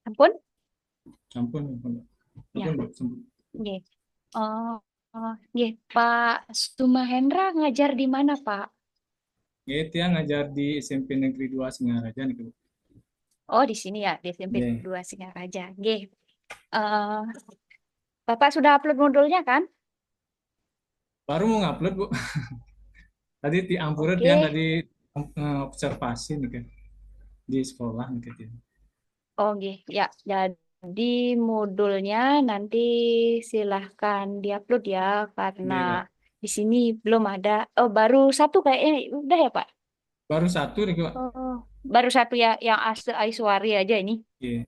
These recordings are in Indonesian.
Ampun? Sampun, ampun, ampun, Ya, Bu. Sampun. nggih. Oh, nggih. Pak Sumahendra ngajar di mana, Pak? Ya, dia ngajar di SMP Negeri 2 Singaraja nih, Bu. Oh, di sini ya, di SMP Ya, 2 Singaraja. Nggih. Eh, Bapak sudah upload modulnya kan? baru mau ngupload, Bu. Tadi di Ampura dia Oke. tadi observasi nih kan di sekolah nih kan dia. Oh, nggih. Ya, jadi modulnya nanti silahkan diupload ya, karena Iya, Pak. di sini belum ada. Oh, baru satu kayaknya. Udah ya, Pak? Baru satu nih, Pak. Oh, baru satu ya, yang Ase Aiswari aja ini. Iya,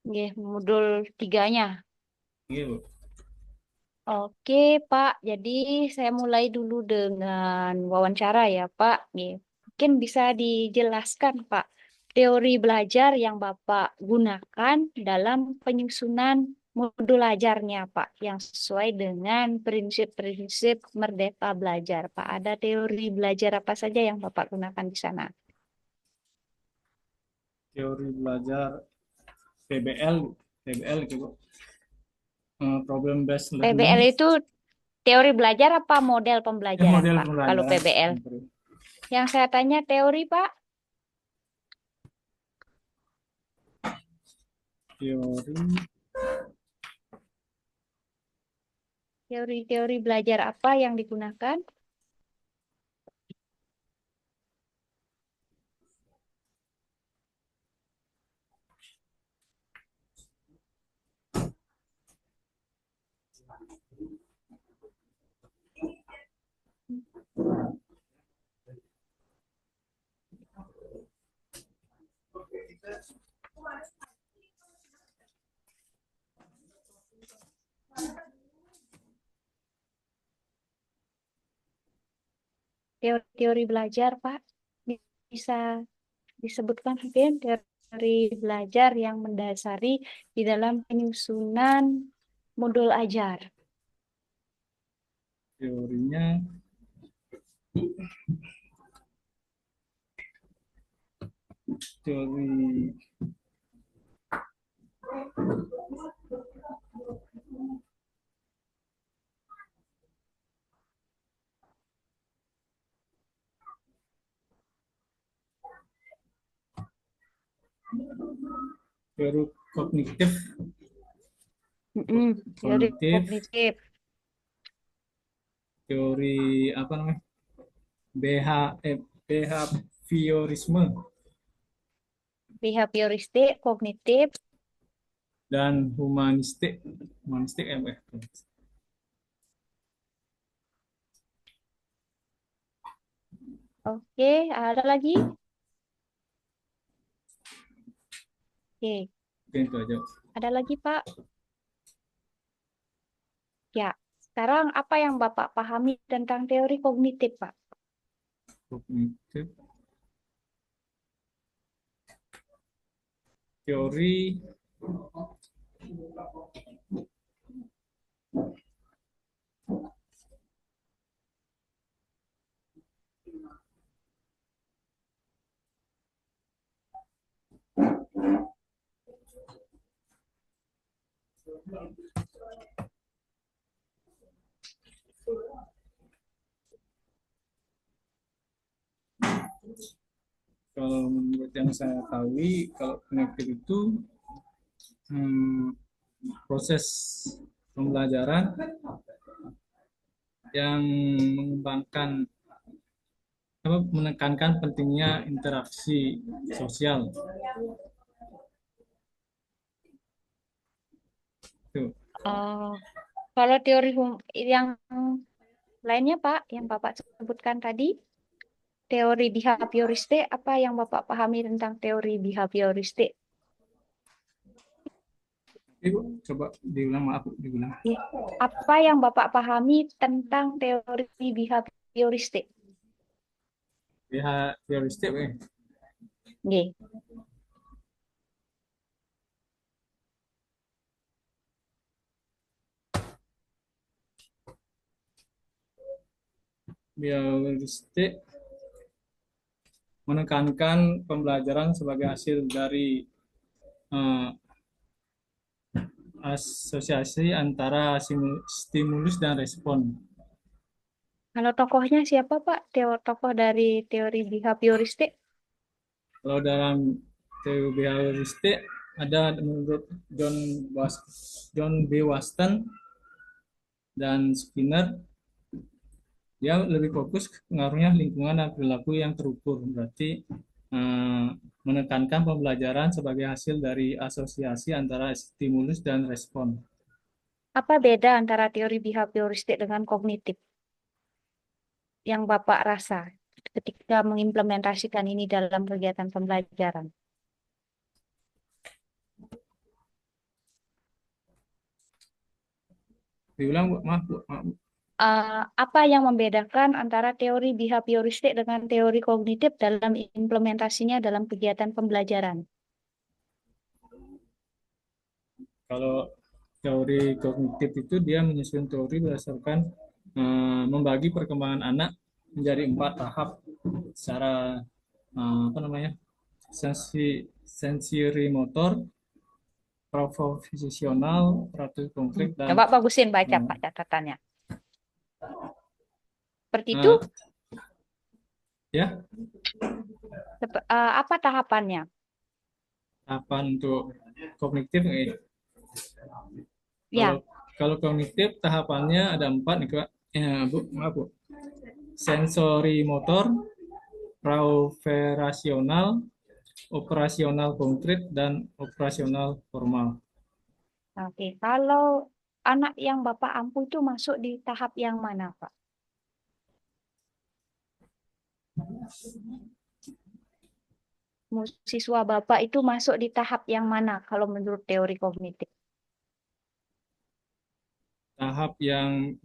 Nggih, modul tiganya. iya, Bu. Oke, Pak. Jadi saya mulai dulu dengan wawancara ya, Pak. Nggih. Mungkin bisa dijelaskan, Pak, teori belajar yang Bapak gunakan dalam penyusunan modul ajarnya, Pak, yang sesuai dengan prinsip-prinsip Merdeka Belajar, Pak. Ada teori belajar apa saja yang Bapak gunakan di sana? Teori belajar PBL, PBL gitu, Bu. Problem based PBL learning, itu teori belajar apa model pembelajaran, model Pak? Kalau pembelajaran. PBL. Yang saya tanya teori, Pak. Teori, Teori-teori belajar apa yang digunakan? Teori-teori belajar, Pak. Bisa disebutkan mungkin teori belajar yang mendasari di dalam penyusunan modul ajar. teorinya, teori teori kognitif, Teori kognitif, kognitif, teori apa namanya? BH, behaviorisme behavioristik, kognitif. dan humanistik, humanistik Oke, ada lagi? Oke, mungkin itu aja. ada lagi, Pak? Ya, sekarang apa yang Bapak pahami tentang teori kognitif, Pak? Kognitif, teori kalau menurut yang saya tahu, kalau kognitif itu hmm, proses pembelajaran yang mengembangkan apa menekankan pentingnya interaksi sosial. Tuh. Oh, kalau teori yang lainnya, Pak, yang Bapak sebutkan tadi, teori behavioristik, apa yang Bapak pahami tentang teori behavioristik? Ibu, coba diulang, maaf, diulang. Ya. Apa yang Bapak pahami tentang teori behavioristik? Behavioristik, Nggih. behavioristik menekankan pembelajaran sebagai hasil dari eh, asosiasi antara stimulus dan respon. Kalau tokohnya siapa, Pak? Tokoh dari teori behavioristik? Kalau dalam teori behavioristik ada menurut John B. Waston dan Skinner, dia lebih fokus pengaruhnya lingkungan dan perilaku yang terukur. Berarti eh, menekankan pembelajaran sebagai hasil dari asosiasi antara stimulus dan respon. Apa beda antara teori behavioristik dengan kognitif yang Bapak rasa ketika mengimplementasikan ini dalam kegiatan pembelajaran? Diulang, Bu. Maaf, Bu. Maaf, Bu. Apa yang membedakan antara teori behavioristik dengan teori kognitif dalam implementasinya dalam kegiatan pembelajaran? Kalau teori kognitif itu dia menyusun teori berdasarkan membagi perkembangan anak menjadi 4 tahap secara apa namanya, sensori motor, profesional, operatif konkret, dan Coba bagusin baca eh, Pak catatannya. Seperti itu, eh, ya, apa tahapannya? tahapan untuk kognitif. Kalau Ya, kalau kognitif tahapannya ada 4 nih Kak. Bu, maaf Bu. Sensori motor, praoperasional, operasional konkret, dan operasional formal. oke. Kalau anak yang Bapak ampu itu masuk di tahap yang mana, Pak? Siswa Bapak itu masuk di tahap yang mana kalau menurut teori kognitif? Tahap yang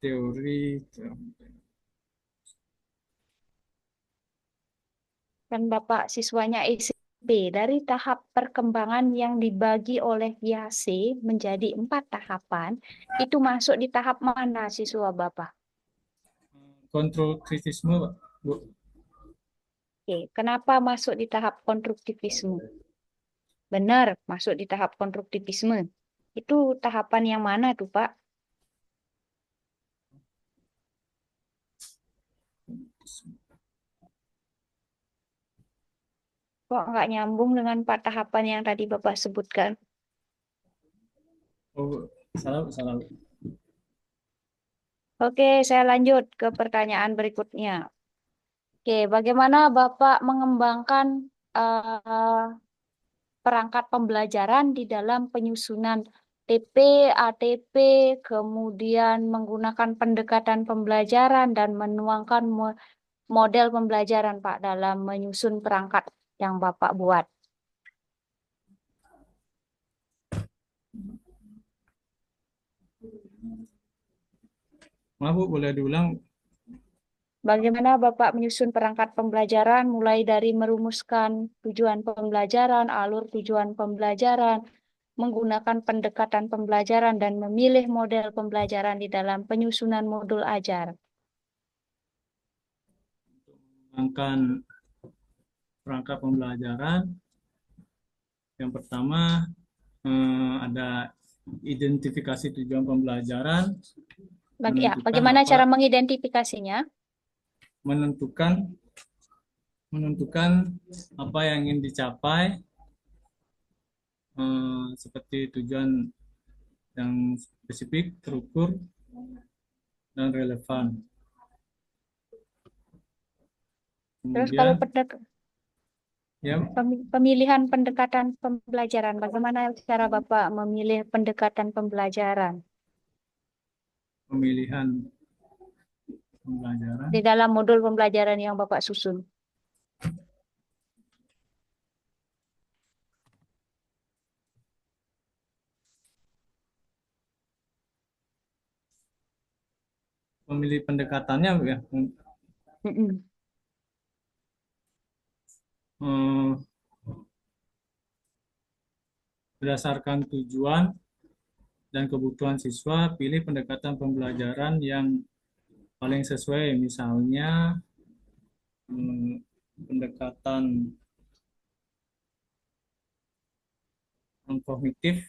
teori Kan Bapak siswanya SMP, dari tahap perkembangan yang dibagi oleh YAC menjadi 4 tahapan, itu masuk di tahap mana siswa Bapak? kontrol kritisme, Pak. Bu. Oke, kenapa masuk di tahap konstruktivisme? Benar, masuk di tahap konstruktivisme. Itu tahapan yang mana tuh, Pak? Kok nggak nyambung dengan 4 tahapan yang tadi Bapak sebutkan? Oh, salah, salah. Oke, saya lanjut ke pertanyaan berikutnya. Oke, bagaimana Bapak mengembangkan eh, perangkat pembelajaran di dalam penyusunan TP, ATP, kemudian menggunakan pendekatan pembelajaran dan menuangkan model pembelajaran, Pak, dalam menyusun perangkat yang Bapak buat? Maaf Bu, boleh diulang? Bagaimana Bapak menyusun perangkat pembelajaran mulai dari merumuskan tujuan pembelajaran, alur tujuan pembelajaran, menggunakan pendekatan pembelajaran, dan memilih model pembelajaran di dalam penyusunan modul ajar. Mengembangkan perangkat pembelajaran. Yang pertama ada identifikasi tujuan pembelajaran, menentukan Bagaimana apa, cara mengidentifikasinya? menentukan menentukan apa yang ingin dicapai, seperti tujuan yang spesifik, terukur, dan relevan. Terus kalau Kemudian ya, pemilihan pendekatan pembelajaran, bagaimana cara Bapak memilih pendekatan pembelajaran pemilihan pembelajaran, di dalam modul pembelajaran yang Bapak susun? memilih pendekatannya ya, Mm-mm. eh, berdasarkan tujuan dan kebutuhan siswa, pilih pendekatan pembelajaran yang paling sesuai. Misalnya pendekatan kognitif,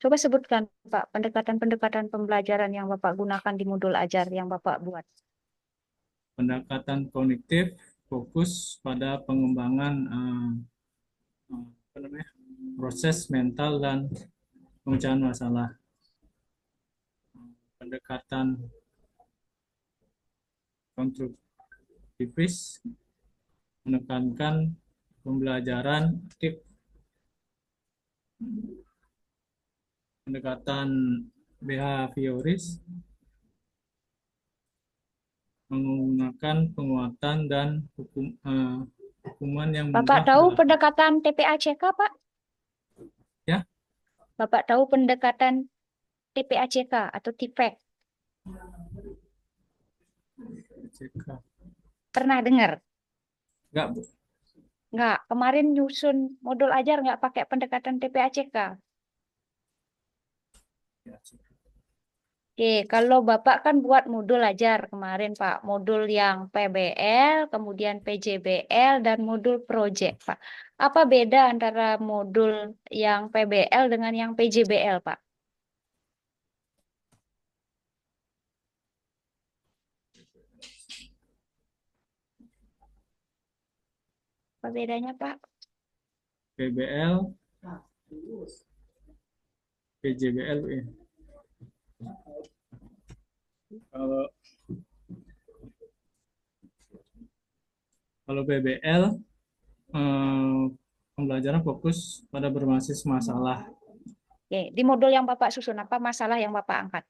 Coba sebutkan, Pak, pendekatan-pendekatan pembelajaran yang Bapak gunakan di modul ajar yang Bapak buat. pendekatan kognitif fokus pada pengembangan apa namanya, proses mental dan pemecahan masalah. Pendekatan konstruktivis menekankan pembelajaran aktif. Pendekatan behavioris menggunakan penguatan dan hukuman yang Bapak mudah tahu berlaku. pendekatan TPACK, Pak? Ya, Bapak tahu pendekatan TPACK atau TIPEK? cek. Pernah dengar? Enggak, Bu. Nggak, kemarin nyusun modul ajar nggak pakai pendekatan TPACK. Ya, cek. Oke, kalau Bapak kan buat modul ajar kemarin, Pak. Modul yang PBL, kemudian PJBL, dan modul project, Pak. Apa beda antara modul yang PBL dengan yang PJBL, Pak? Apa bedanya, Pak? PBL, PJBL, ya. Kalau kalau PBL eh, pembelajaran fokus pada berbasis masalah. Oke, di modul yang Bapak susun, apa masalah yang Bapak angkat?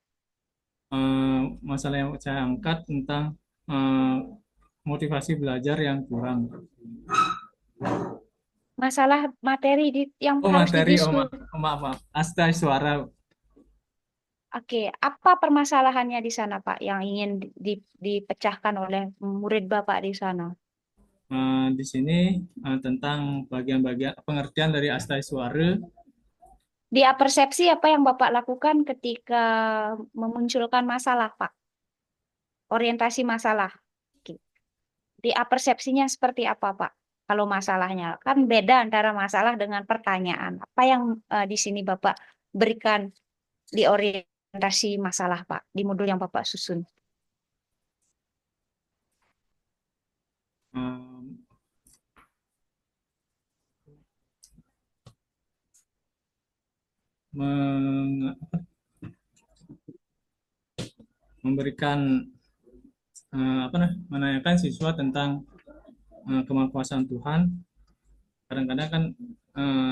Masalah yang saya angkat tentang eh, motivasi belajar yang kurang. Masalah materi yang Oh, harus materi, oh, didiskus. maaf, maaf. Astaga, suara. Oke, apa permasalahannya di sana, Pak, yang ingin dipecahkan oleh murid Bapak di sana? Di sini tentang bagian-bagian pengertian dari astai suara. Dia persepsi apa yang Bapak lakukan ketika memunculkan masalah, Pak? Orientasi masalah. Oke. Dia persepsinya seperti apa, Pak? Kalau masalahnya kan beda antara masalah dengan pertanyaan. Apa yang di sini Bapak berikan di orientasi masalah, Pak, di modul yang Bapak susun? eh, meng- Memberikan apa menanyakan siswa tentang kemakuasaan Tuhan. Kadang-kadang kan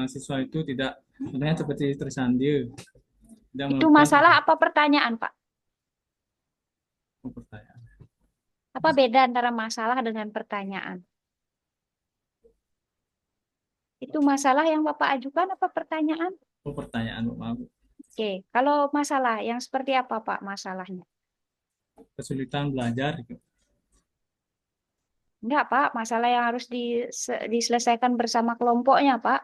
siswa itu tidak sebenarnya seperti tersandir, tidak Itu melakukan masalah apa pertanyaan, Pak? pertanyaan. Apa beda antara masalah dengan pertanyaan? Itu masalah yang Bapak ajukan apa pertanyaan? Oh, pertanyaan, maaf. Oke, kalau masalah yang seperti apa, Pak, masalahnya? Kesulitan belajar. Enggak, Pak, masalah yang harus diselesaikan bersama kelompoknya, Pak.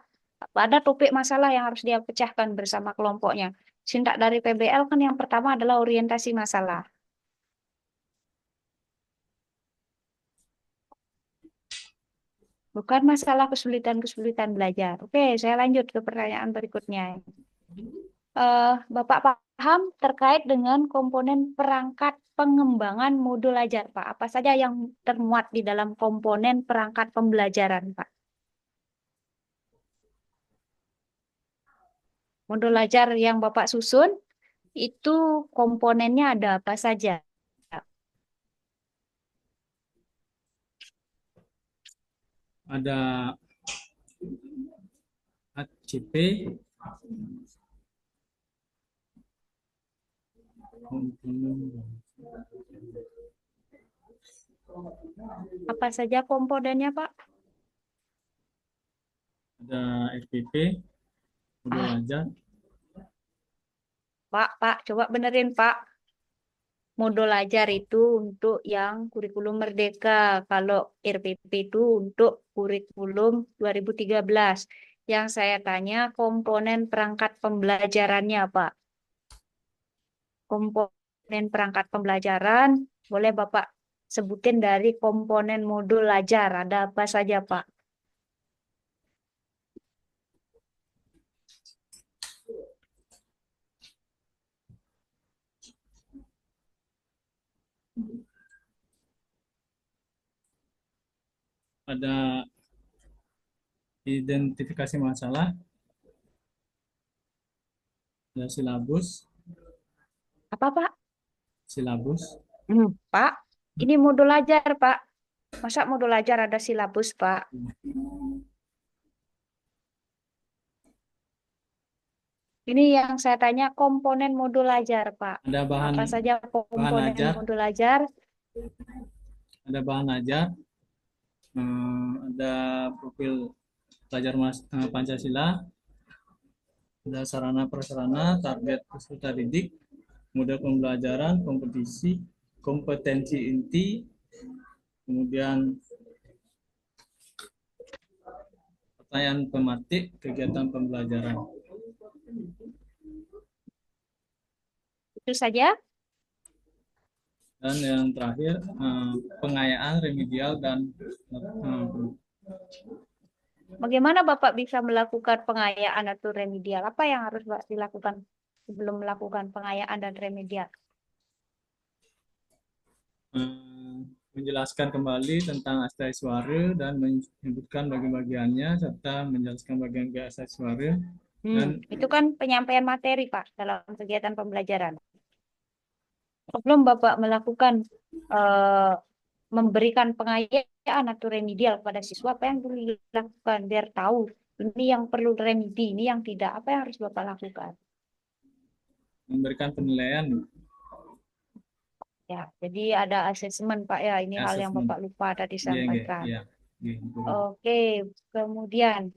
Ada topik masalah yang harus dia pecahkan bersama kelompoknya. Sintak dari PBL kan yang pertama adalah orientasi masalah. Bukan masalah kesulitan-kesulitan belajar. Oke, saya lanjut ke pertanyaan berikutnya. Bapak paham terkait dengan komponen perangkat pengembangan modul ajar, Pak? Apa saja yang termuat di dalam komponen perangkat pembelajaran, Pak? Modul ajar yang Bapak susun itu komponennya ada apa saja? Ada HCP, Apa saja komponennya, Pak? ada RPP, modul Ah, ajar, Pak, coba benerin, Pak. Modul ajar itu untuk yang kurikulum merdeka. Kalau RPP itu untuk kurikulum 2013. Yang saya tanya komponen perangkat pembelajarannya, Pak. Komponen perangkat pembelajaran, boleh Bapak sebutin dari komponen modul ajar. Ada apa saja, Pak? ada identifikasi masalah, ada silabus, Apa, Pak? silabus, Pak, ini modul ajar, Pak. Masa modul ajar ada silabus, Pak? Ini yang saya tanya komponen modul ajar, Pak. ada bahan Apa saja bahan komponen ajar, modul ajar? ada bahan ajar, ada profil pelajar Pancasila, ada sarana prasarana, target peserta didik, model pembelajaran, kompetisi, kompetensi inti, kemudian pertanyaan pemantik, kegiatan pembelajaran. Itu saja. Dan yang terakhir, pengayaan remedial dan Bagaimana Bapak bisa melakukan pengayaan atau remedial? Apa yang harus dilakukan sebelum melakukan pengayaan dan remedial? menjelaskan kembali tentang Astaiswara dan menyebutkan bagian-bagiannya serta menjelaskan bagian Astaiswara dan Itu kan penyampaian materi, Pak, dalam kegiatan pembelajaran. Sebelum Bapak melakukan eh, memberikan pengayaan atau remedial kepada siswa, apa yang perlu dilakukan biar tahu ini yang perlu remedi, ini yang tidak, apa yang harus Bapak lakukan? memberikan penilaian Ya, jadi ada asesmen, Pak, ya. Ini hal yang asesmen. Bapak lupa tadi Iya, iya, sampaikan. iya. Iya, Oke, kemudian,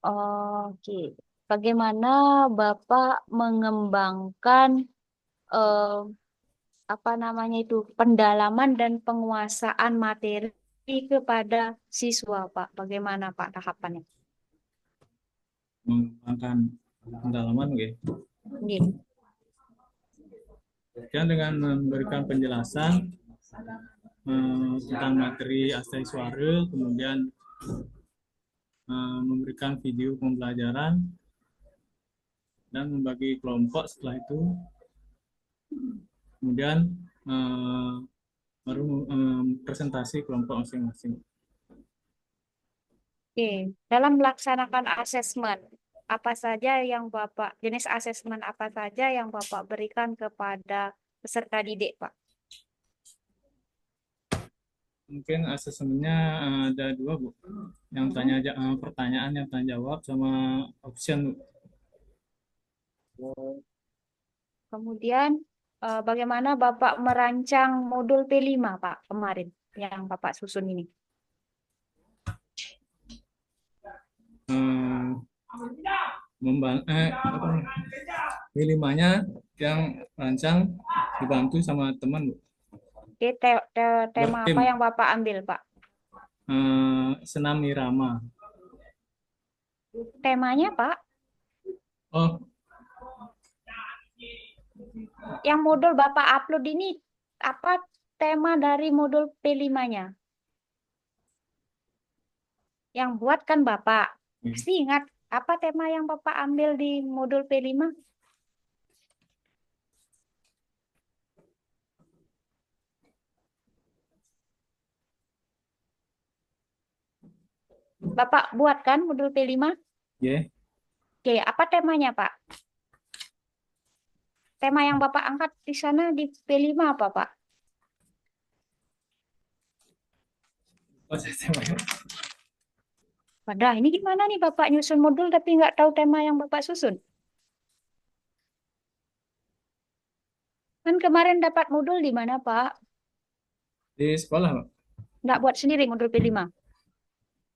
oke, bagaimana Bapak mengembangkan eh, apa namanya itu pendalaman dan penguasaan materi kepada siswa, Pak? Bagaimana, Pak, tahapannya? mengembangkan pendalaman gitu. Ini. Dan dengan memberikan penjelasan tentang materi Astaiswara, kemudian memberikan video pembelajaran dan membagi kelompok setelah itu, kemudian eh, baru presentasi kelompok masing-masing. Oke, dalam melaksanakan asesmen, apa saja yang jenis asesmen apa saja yang Bapak berikan kepada peserta didik, Pak? Mungkin asesmennya ada dua, Bu. Yang pertanyaan yang tanya jawab sama option, Bu. Kemudian, bagaimana Bapak merancang modul P5, Pak, kemarin yang Bapak susun ini? Eh, P5-nya yang rancang dibantu sama teman, Bu. Oke, tema apa Bertim yang Bapak ambil, Pak? senam irama. Temanya, Pak, Oh, yang modul Bapak upload ini, apa tema dari modul P5-nya? Yang buat kan Bapak. Pasti ingat, apa tema yang Bapak ambil di modul P5? Bapak buat kan modul P5? ya. Oke, apa temanya, Pak? Tema yang Bapak angkat di sana di P5 apa, Pak? Oh, temanya. Padahal ini gimana nih Bapak nyusun modul tapi nggak tahu tema yang Bapak susun? Kan kemarin dapat modul di mana, Pak? Di sekolah, Pak. Nggak buat sendiri modul P5?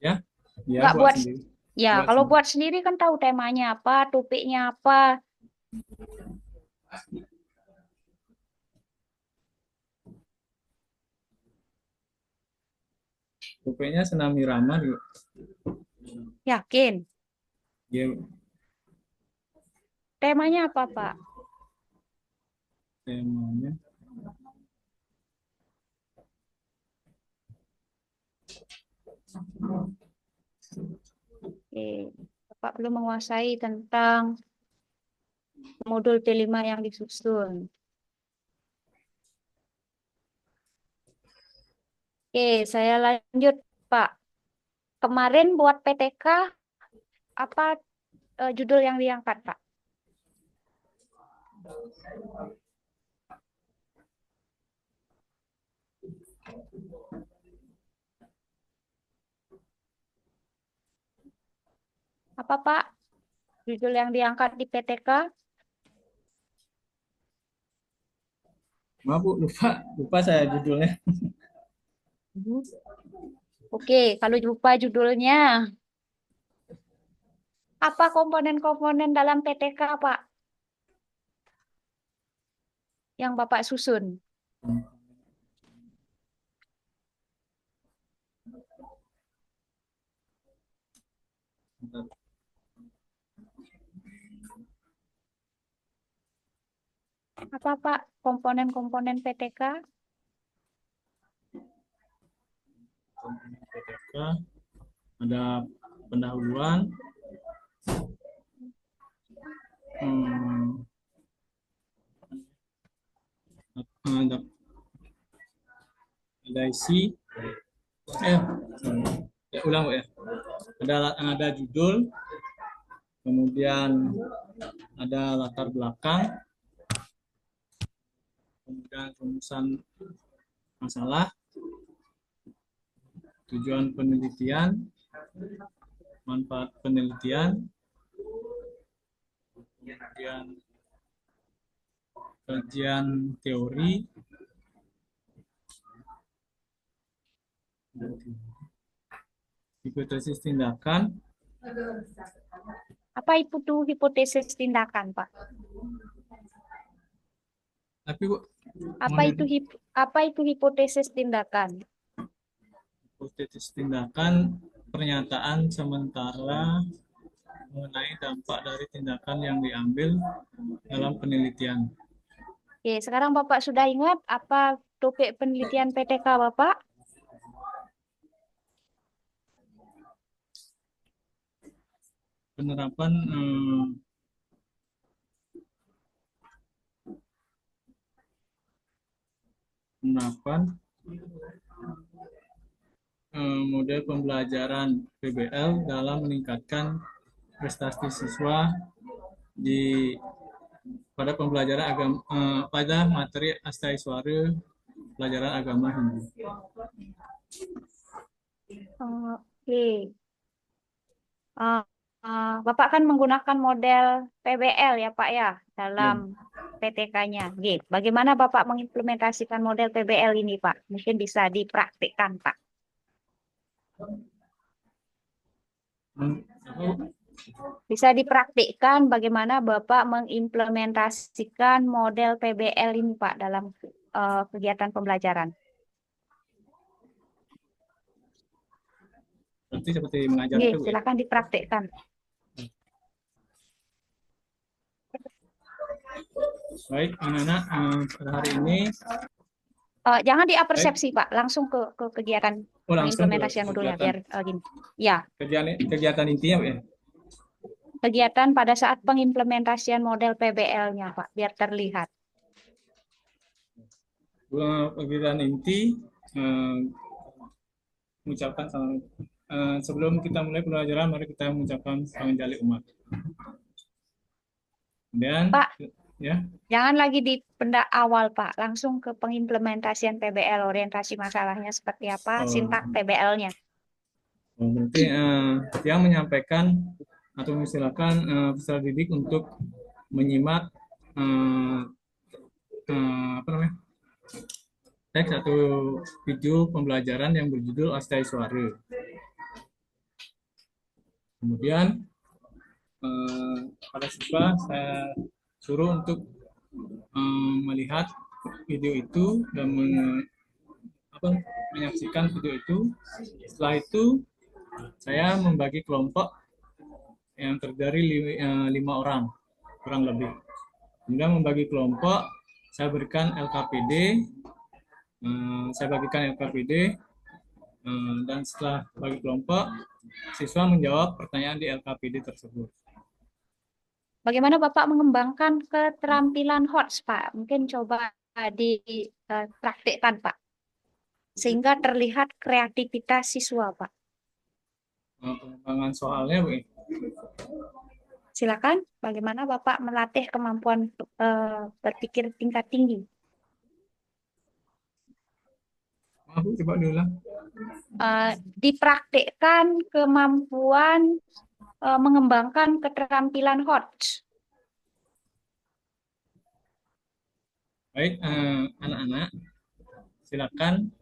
Ya, ya Nggak buat buat, sendiri. ya Buat kalau sendiri. buat sendiri kan tahu temanya apa, topiknya apa. Rupanya senam irama, Bu. Yakin? Ya, Temanya apa, Pak? temanya. Oke. Bapak belum menguasai tentang modul P5 yang disusun. Oke, saya lanjut, Pak. Kemarin buat PTK, apa judul yang diangkat, Pak? Apa, Pak? Judul yang diangkat di PTK? Maaf Bu, lupa saya judulnya. Mhm. Oke, kalau lupa judulnya, apa komponen-komponen dalam PTK, Pak, yang Bapak susun? Apa, Pak, komponen-komponen PTK? PTK ada pendahuluan, hmm, ada isi, eh, ya ulang Bu ya. Ada judul, kemudian ada latar belakang, kemudian rumusan masalah, tujuan penelitian, manfaat penelitian, kemudian kajian teori, hipotesis tindakan. Apa itu hipotesis tindakan, Pak? Tapi Bu, Apa itu apa itu hipotesis tindakan? hipotesis tindakan pernyataan sementara mengenai dampak dari tindakan yang diambil dalam penelitian. Oke, sekarang Bapak sudah ingat apa topik penelitian PTK Bapak? Penerapan penerapan model pembelajaran PBL dalam meningkatkan prestasi siswa di pada pembelajaran agama pada materi Astaiswara pelajaran agama Hindu. Oke. Eh, Bapak kan menggunakan model PBL ya Pak ya Ya. dalam PTK-nya. Oke. Bagaimana Bapak mengimplementasikan model PBL ini Pak? Mungkin bisa dipraktikkan Pak. Apa, Bisa dipraktikkan bagaimana Bapak mengimplementasikan model PBL ini Pak dalam kegiatan pembelajaran. berarti seperti mengajar Oke, itu Bu ya. silakan dipraktikkan. Baik, anak-anak pada hari ini Jangan baik, diapersepsi Pak, langsung ke kegiatan langsung ke pengimplementasian modulnya kegiatan biar gini. Ya, kegiatan intinya Bu ya. kegiatan pada saat pengimplementasian model PBL-nya Pak, biar terlihat. Kegiatan inti eh, mengucapkan salam. Sebelum kita mulai pelajaran, mari kita mengucapkan salam jali umat. Kemudian, Pak, ya, jangan lagi di pendak awal Pak, langsung ke pengimplementasian PBL, orientasi masalahnya seperti apa, oh, sintak PBL-nya. berarti yang menyampaikan atau silakan peserta didik untuk menyimak eh, apa namanya teks atau video pembelajaran yang berjudul Astaiswara. Kemudian pada siswa saya suruh untuk melihat video itu dan menyaksikan video itu. Setelah itu saya membagi kelompok yang terdiri 5 orang kurang lebih. Kemudian membagi kelompok, saya berikan LKPD, saya bagikan LKPD, dan setelah bagi kelompok, siswa menjawab pertanyaan di LKPD tersebut. Bagaimana Bapak mengembangkan keterampilan HOTS Pak? Mungkin coba dipraktikkan Pak. sehingga terlihat kreativitas siswa, Pak. Pengembangan soalnya, Bu. Silakan, bagaimana Bapak melatih kemampuan berpikir tingkat tinggi? Maaf, Bu, coba diulang. Dipraktikkan kemampuan mengembangkan keterampilan HOTS. Baik, anak-anak, silakan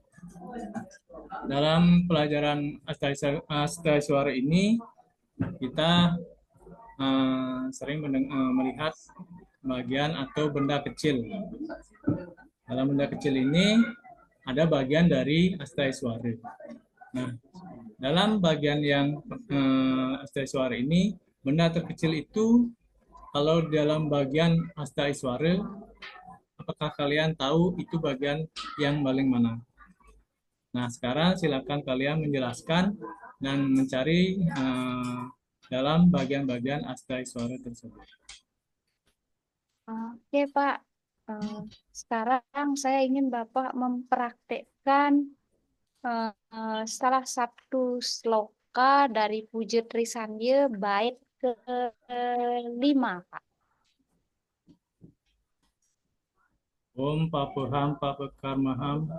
dalam pelajaran Astaiswara ini kita sering melihat bagian atau benda kecil. Dalam benda kecil ini ada bagian dari Astaiswara. Nah, dalam bagian yang Astaiswara ini, benda terkecil itu kalau dalam bagian Astaiswara, apakah kalian tahu itu bagian yang paling mana? Nah, sekarang silakan kalian menjelaskan dan mencari dalam bagian-bagian Astaiswara tersebut. Oke, Pak. Sekarang saya ingin Bapak mempraktikkan salah satu sloka dari Puja Trisandya bait ke-5, Pak. Om Papaham Papakarmaham.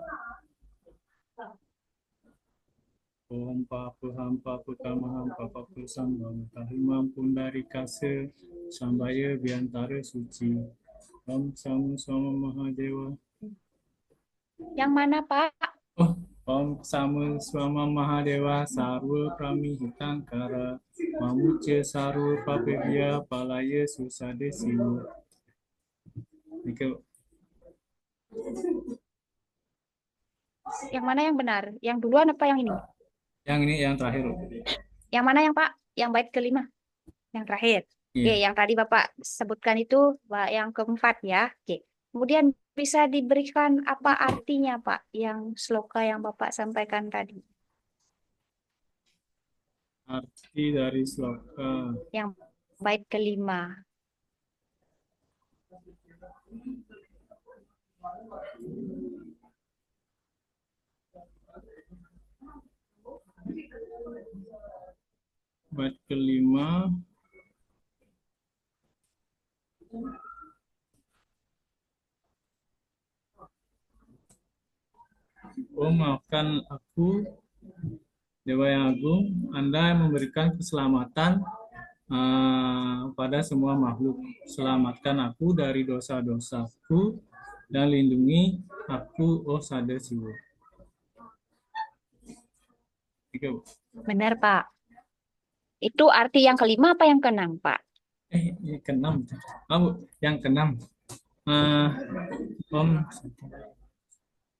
Om Papaham Papakarmaham Papakusam Tahimam Pundarikase Sambaya Biantara Suci. Om Samu Sama Mahadewa. Yang mana, Pak? Oh, Om Samu Swama Mahadewa Sarwa Prami Hitangkara Mamuca Sarwa Papavia Palaya Susade Siwa. Yang mana yang benar? Yang duluan apa yang ini? Yang ini yang terakhir. Yang mana yang Pak? Yang bait ke-5? Yang terakhir. Oke, Iya. yang tadi Bapak sebutkan itu yang keempat ya. Oke. Kemudian bisa diberikan apa artinya Pak yang sloka yang Bapak sampaikan tadi? Arti dari sloka. Yang bait ke-5. Bait ke-5. Oh, maafkan aku, Dewa yang Agung, Anda memberikan keselamatan pada semua makhluk. Selamatkan aku dari dosa-dosaku dan lindungi aku, oh Sada Siwa. Benar Pak. Itu arti yang ke-5 apa yang ke-6 Pak? Yang ke-6. Oh, yang ke-6. Om.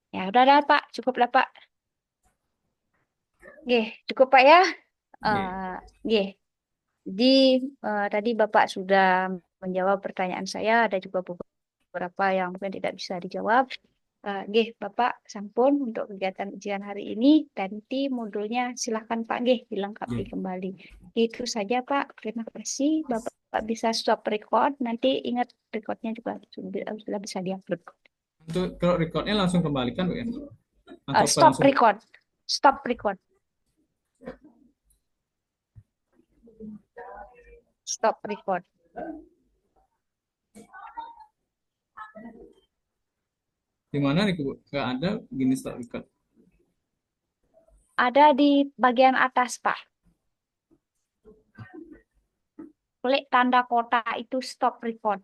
Ya udah Pak, cukup lah Pak. Oke, cukup Pak ya. Oke. Jadi tadi Bapak sudah menjawab pertanyaan saya, ada juga beberapa yang mungkin tidak bisa dijawab. Bapak sampun untuk kegiatan ujian hari ini, dan nanti modulnya silahkan Pak dilengkapi kembali. Itu saja Pak, terima kasih. Bapak bisa stop record, nanti ingat recordnya juga sudah bisa diupload. Untuk kalau recordnya langsung kembalikan Bu ya? Stop record. Stop record. Stop record. Di mana nih Bu? Nggak ada gini stop record. Ada di bagian atas Pak. Klik tanda kotak itu stop record.